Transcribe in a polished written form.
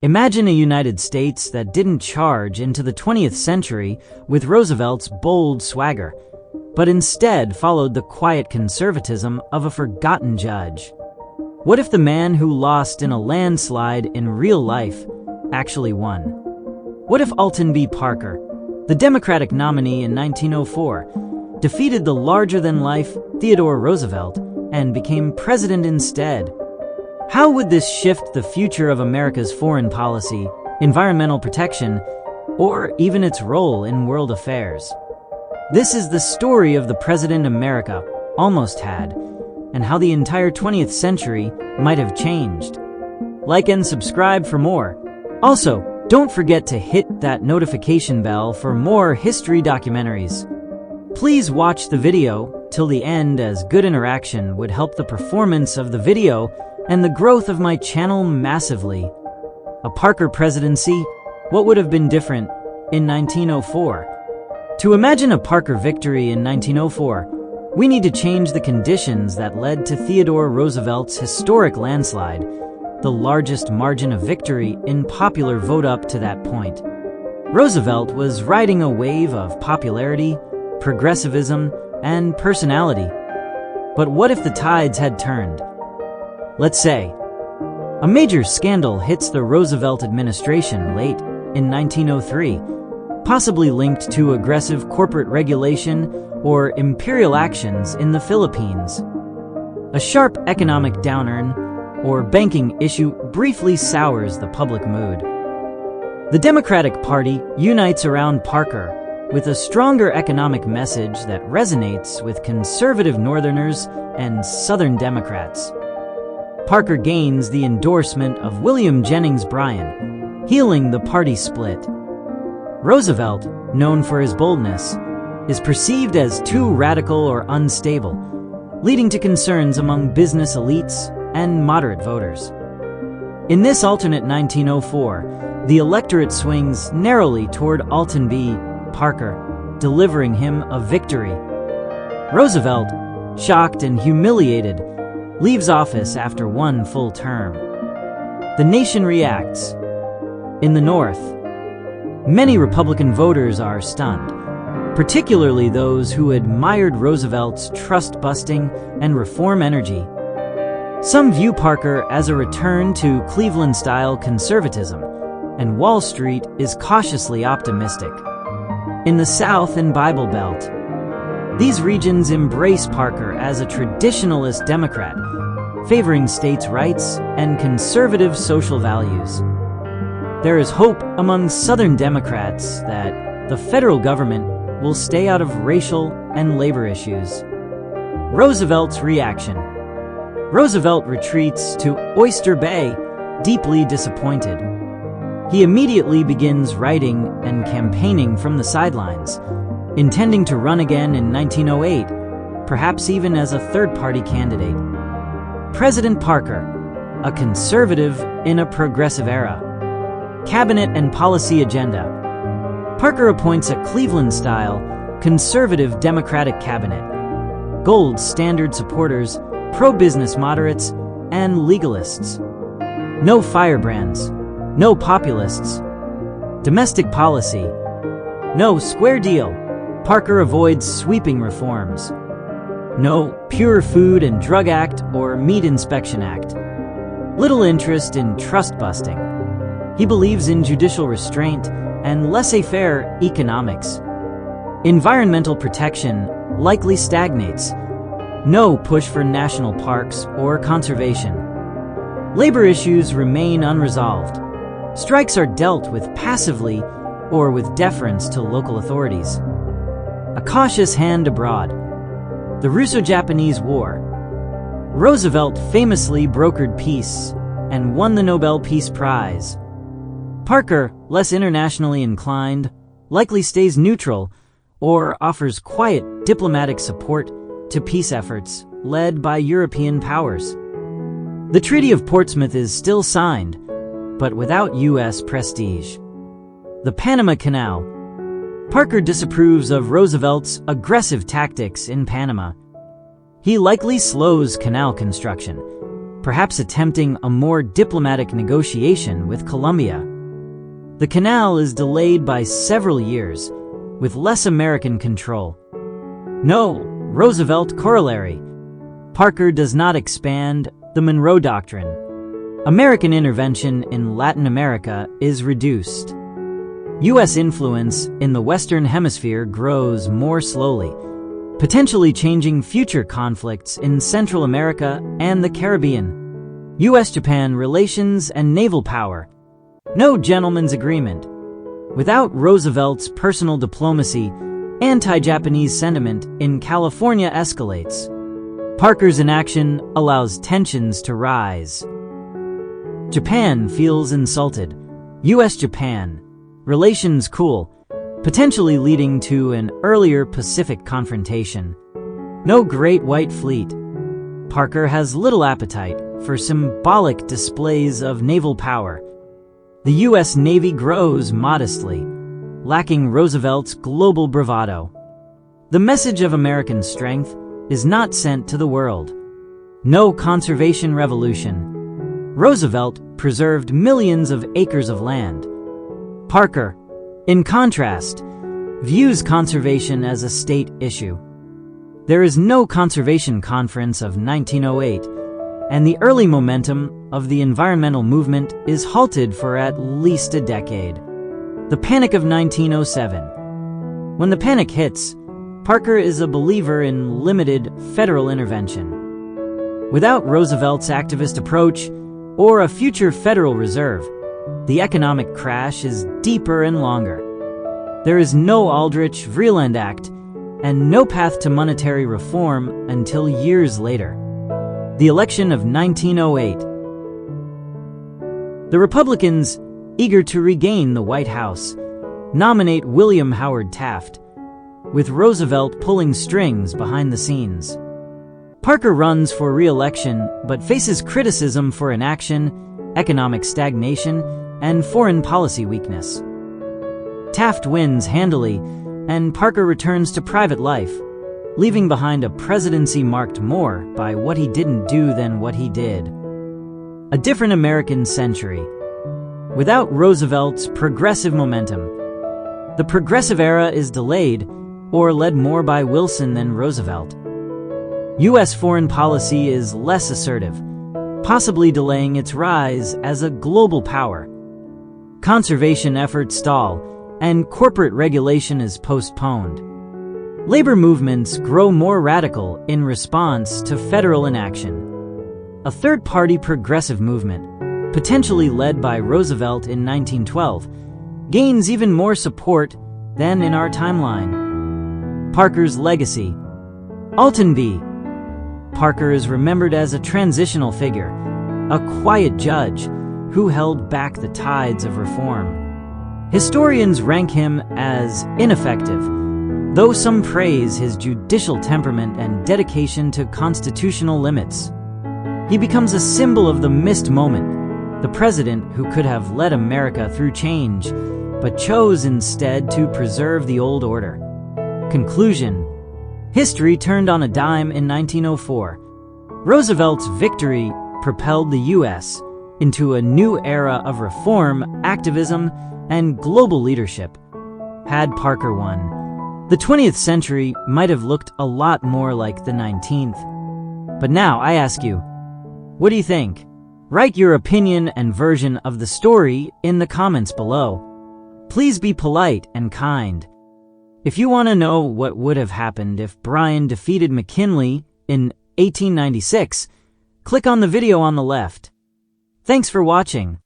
Imagine a United States that didn't charge into the 20th century with Roosevelt's bold swagger, but instead followed the quiet conservatism of a forgotten judge. What if the man who lost in a landslide in real life actually won? What if Alton B. Parker, the Democratic nominee in 1904, defeated the larger-than-life Theodore Roosevelt and became president instead? How would this shift the future of America's foreign policy, environmental protection, or even its role in world affairs? This is the story of the president America almost had, and how the entire 20th century might have changed. Like and subscribe for more. Also, don't forget to hit that notification bell for more history documentaries. Please watch the video till the end, as good interaction would help the performance of the video and the growth of my channel massively. A Parker presidency, what would have been different in 1904? To imagine a Parker victory in 1904, we need to change the conditions that led to Theodore Roosevelt's historic landslide, the largest margin of victory in popular vote up to that point. Roosevelt was riding a wave of popularity, progressivism, and personality. But what if the tides had turned? Let's say a major scandal hits the Roosevelt administration late in 1903, possibly linked to aggressive corporate regulation or imperial actions in the Philippines. A sharp economic downturn or banking issue briefly sours the public mood. The Democratic Party unites around Parker with a stronger economic message that resonates with conservative Northerners and Southern Democrats. Parker gains the endorsement of William Jennings Bryan, healing the party split. Roosevelt, known for his boldness, is perceived as too radical or unstable, leading to concerns among business elites and moderate voters. In this alternate 1904, the electorate swings narrowly toward Alton B. Parker, delivering him a victory. Roosevelt, shocked and humiliated, leaves office after one full term. The nation reacts. In the North, many Republican voters are stunned, particularly those who admired Roosevelt's trust-busting and reform energy. Some view Parker as a return to Cleveland-style conservatism, and Wall Street is cautiously optimistic. In the South and Bible Belt, these regions embrace Parker as a traditionalist Democrat, favoring states' rights and conservative social values. There is hope among Southern Democrats that the federal government will stay out of racial and labor issues. Roosevelt's reaction. Roosevelt retreats to Oyster Bay, deeply disappointed. He immediately begins writing and campaigning from the sidelines, intending to run again in 1908, perhaps even as a third-party candidate. President Parker, a conservative in a progressive era. Cabinet and policy agenda. Parker appoints a Cleveland-style, conservative Democratic cabinet. Gold standard supporters, pro-business moderates, and legalists. No firebrands, no populists. Domestic policy. No square deal. Parker avoids sweeping reforms. No Pure Food and Drug Act or Meat Inspection Act. Little interest in trust-busting. He believes in judicial restraint and laissez-faire economics. Environmental protection likely stagnates. No push for national parks or conservation. Labor issues remain unresolved. Strikes are dealt with passively or with deference to local authorities. A cautious hand abroad. The Russo-Japanese War. Roosevelt famously brokered peace and won the Nobel Peace Prize. Parker, less internationally inclined, likely stays neutral or offers quiet diplomatic support to peace efforts led by European powers. The Treaty of Portsmouth is still signed, but without U.S. prestige. The Panama Canal. Parker disapproves of Roosevelt's aggressive tactics in Panama. He likely slows canal construction, perhaps attempting a more diplomatic negotiation with Colombia. The canal is delayed by several years, with less American control. No, Roosevelt corollary. Parker does not expand the Monroe Doctrine. American intervention in Latin America is reduced. U.S. influence in the Western Hemisphere grows more slowly, potentially changing future conflicts in Central America and the Caribbean. U.S.-Japan relations and naval power. No gentleman's agreement. Without Roosevelt's personal diplomacy, anti-Japanese sentiment in California escalates. Parker's inaction allows tensions to rise. Japan feels insulted. U.S.-Japan. Relations cool, potentially leading to an earlier Pacific confrontation. No Great White Fleet. Parker has little appetite for symbolic displays of naval power. The U.S. Navy grows modestly, lacking Roosevelt's global bravado. The message of American strength is not sent to the world. No conservation revolution. Roosevelt preserved millions of acres of land. Parker, in contrast, views conservation as a state issue. There is no Conservation Conference of 1908, and the early momentum of the environmental movement is halted for at least a decade. The Panic of 1907. When the panic hits, Parker is a believer in limited federal intervention. Without Roosevelt's activist approach or a future Federal Reserve, the economic crash is deeper and longer. There is no Aldrich-Vreeland Act and no path to monetary reform until years later. The election of 1908. The Republicans, eager to regain the White House, nominate William Howard Taft, with Roosevelt pulling strings behind the scenes. Parker runs for re-election but faces criticism for inaction, economic stagnation, and foreign policy weakness. Taft wins handily, and Parker returns to private life, leaving behind a presidency marked more by what he didn't do than what he did. A different American century. Without Roosevelt's progressive momentum, the progressive era is delayed or led more by Wilson than Roosevelt. U.S. foreign policy is less assertive, possibly delaying its rise as a global power. Conservation efforts stall, and corporate regulation is postponed. Labor movements grow more radical in response to federal inaction. A third-party progressive movement, potentially led by Roosevelt in 1912, gains even more support than in our timeline. Parker's legacy. Alton B. Parker is remembered as a transitional figure, a quiet judge who held back the tides of reform. Historians rank him as ineffective, though some praise his judicial temperament and dedication to constitutional limits. He becomes a symbol of the missed moment, the president who could have led America through change, but chose instead to preserve the old order. Conclusion. History turned on a dime in 1904. Roosevelt's victory propelled the U.S. into a new era of reform, activism, and global leadership. Had Parker won, the 20th century might have looked a lot more like the 19th. But now I ask you, what do you think? Write your opinion and version of the story in the comments below. Please be polite and kind. If you want to know what would have happened if Bryan defeated McKinley in 1896, click on the video on the left. Thanks for watching.